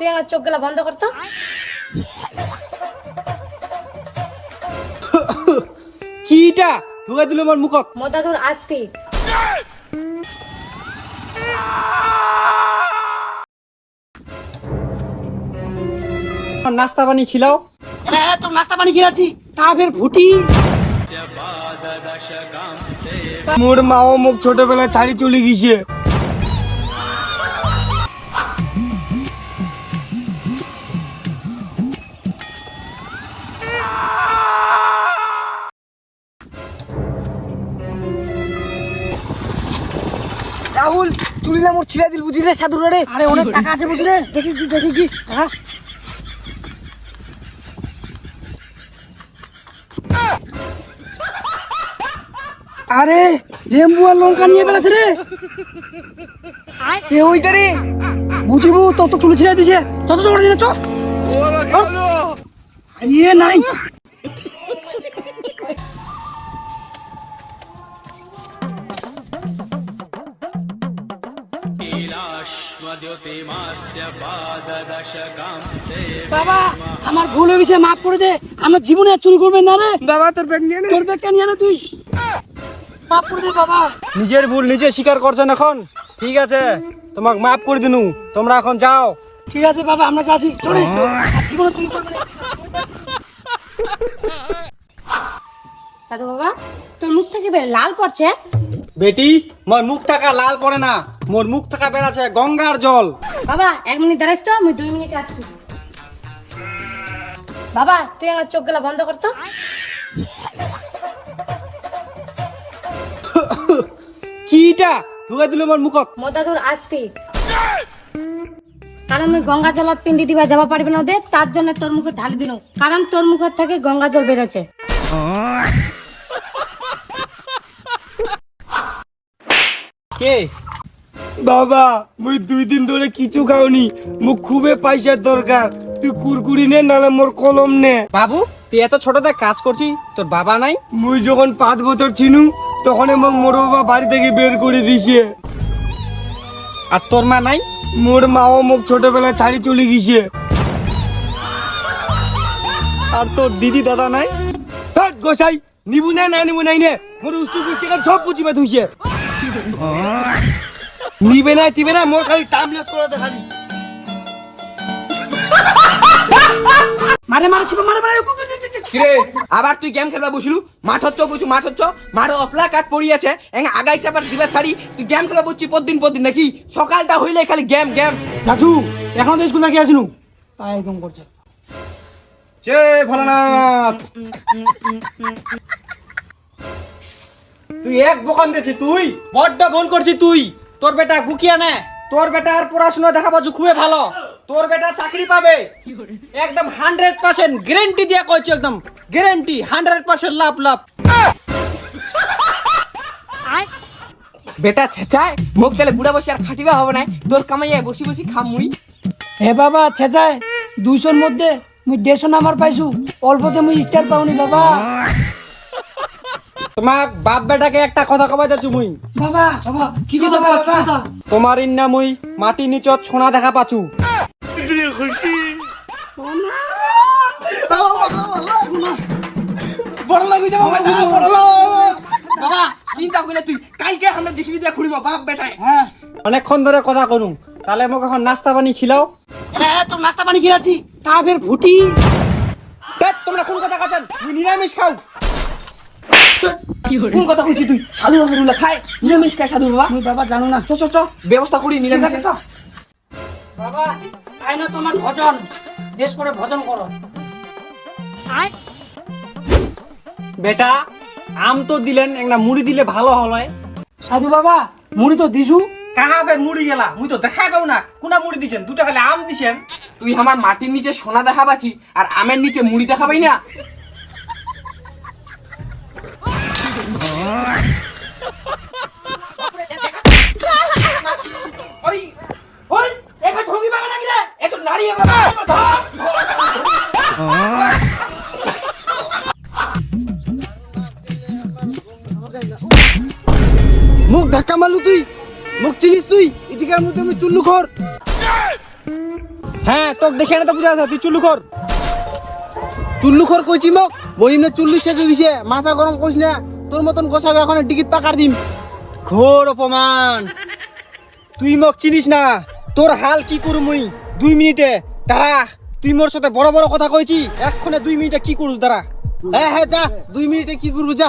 তুই আমার চোখ গেলা বন্ধ করতো। কিটা ঢুকাই দিল আমার মুখত। মদাদুর আসতি নাস্তা পানি খিলাও। হ্যাঁ তো নাস্তা পানি খিলাছি তা ফের ভুটি। মোর মাও মুখ ছোটবেলায় ছাড়ি চলে গিয়েছে। রাহুল চুলিলা মোর ছিড়া দিল বুঝি রে সাধুরা রে। আরে অনেক টাকা আছে বুঝি রে, দেখিস কি দেখি কি। হ্যাঁ আরে লেম্বু আর লঙ্কা নিয়ে বেড়াচ্ছে রে। এ ওইটা রে বুঝিবু তত চুলি ছিড়া দিছে। চত চত করে চ। আরে নাই বাবা আমার ভুল হয়ে গেছে, মাফ করে দে। আমার জীবনে আর চুরি করবেন না রে বাবা। তোর ব্যাগ নিয়ে নে, তোর ব্যাগ নিয়ে নে তুই। মাফ করে দে বাবা। নিজের ভুল নিজে স্বীকার করছেন এখন, ঠিক আছে তোমাকে মাফ করে দিনু। তোমরা এখন যাও। ঠিক আছে বাবা আমরা যাচ্ছি, চলে। জীবনে চুরি করবেন না। সাধু বাবা তোর মুখ থেকে লাল পড়ছে। বেটি মোর মুখ থাকা লাল করে না, মোর মুখ থাকা বেড়াচ্ছে গঙ্গার জল। বাবা 1 মিনিট দাঁড়াইস তো, আমি 2 মিনিট আসছি। বাবা তুই আমার চোখ গেলা বন্ধ করতো। কিটা ঢুকাই দিল আমার মুখত। মদাদুর আসতি কারণ আমি গঙ্গা জল পিন্ডি দিবা যাবা পারবে না ওদের, তার জন্য তোর মুখে ঢালি দিল, কারণ তোর মুখের থেকে গঙ্গা জল বেরোচ্ছে। কে বাবা মুই 2 দিন ধরে কিছু খাওনি, মুখ খুবই পয়সার দরকার। তুই কুরকুরি নে নালে মোর কলম নে। বাবু তুই এত ছোটতে কাজ করছি, তোর বাবা নাই? মুই যখন 5 বছর ছিনু তখন মোর বাবা বাড়ি থেকে বের করে দিছে। আর তোর মা নাই? মোর মাও মুখ ছোটবেলায় ছাড়ি চলে গিয়েছে। আর তোর দিদি দাদা নাই? হাট গোসাই নিবু না না নিবু নাই নে, মোর উস্তি পুষ্টি সব পুচিবা ধুইছে। নিবে না টিবে না, মোর খালি টাইমলেস করাছে খালি। মারে মারে ছিল মারে মারে। কিরে আবার তুই গেম খেলবা বসিলু? মাঠ হচ্ছ কিছু মাঠ হচ্ছ, মাঠ অপলা কাট পড়িয়াছে এং আগাইছে আবার দিবা ছাড়ি তুই গেম খেলা বসছি প্রতিদিন নাকি? সকালটা হইলে খালি গেম গেম। চাচু এখন তো স্কুল নাকি আসিনু তাই একদম করছে। জয় ভোলানাথ। তুই এক বকান দিয়েছিস, তুই বড্ড ভুল করছিস। তুই তোর বেটা গুকিয়া না, তোর বেটা আর পড়াশোনা দেখা পাচ্ছ খুবই ভালো। তোর বেটা চাকরি পাবে একদম 100% গ্যারান্টি দিয়া কইছি, একদম গ্যারান্টি 100% লাভ লাভ। বেটা ছেচায় মুখ তাহলে বুড়া বসে আর খাটিবা হবে না, তোর কামাইয়া বসি বসি খাম মুই। হে বাবা ছেচায় 200-র মধ্যে মুই 150 নাম্বার পাইছু, অল্পতে মুই স্টার পাউনি বাবা। তোমাক বাপ বেটাকে একটা কথা কবা যাচ্ছু মুই। বাবা বাবা কি কথা বাবা? তোমার ইন্না মুই মাটি নিচত সোনা দেখা পাছু। বড় লাগি যাবো বাবা, চিন্তা কইলে তুই কালকে আমরা জিসিবি দিয়া খুঁড়িব বাপ বেটায়। হ্যাঁ অনেকক্ষণ ধরে কথা কনু, তাহলে মোক এখন নাস্তা পানি খিলাও। হ্যাঁ তো নাস্তা পানি খিলাছি তা ফের ভুটি। তোমরা কোন কথা কাছেন? মুই নিরামিষ খাও। কোন কথা কইছিস তুই? সাধু বাবা খায় নিরামিষ খায় সাধু বাবা? মুই বাবা জানো না। চ চ চ ব্যবস্থা করি নিরামিষ। বাবা তাই না তোমার ভজন বেশ করে ভজন করো। বেটা আম তো দিলেন, একটা মুড়ি দিলে ভালো হলয়। সাধু বাবা মুড়ি তো দিছু, কাহা ফের মুড়ি গেলা? মুই তো দেখাই পাও না কোনা মুড়ি দিছেন, দুটো খালি আম দিছেন। তুই আমার মাটির নিচে সোনা দেখা পাচ্ছি আর আমের নিচে মুড়ি দেখা পাই না? মুখ ধাক্কা মারলু তুই, মুখ চিনিস তুই? এটিকার মধ্যে আমি চুল্লু খর। হ্যাঁ তোকে দেখে না তো বুঝা আছে তুই চুল্লু কর। চুল্লু খর কইছি মোক বহিমনে চুল্লু শেষ হয়ে গেছে, মাথা গরম করিস না, তোর মতন গোসাকে এখন টিকিট পাকার দিম। ঘোর অপমান, তুই মোক চিনিস না, তোর হাল কি করু মুই 2 মিনিটে। দাঁড়া, তুই মোর সাথে বড় বড় কথা কইছি, এক্ষণে 2 মিনিটে কি করুস দাঁড়া। হ্যাঁ যা 2 মিনিটে কি করবো যা।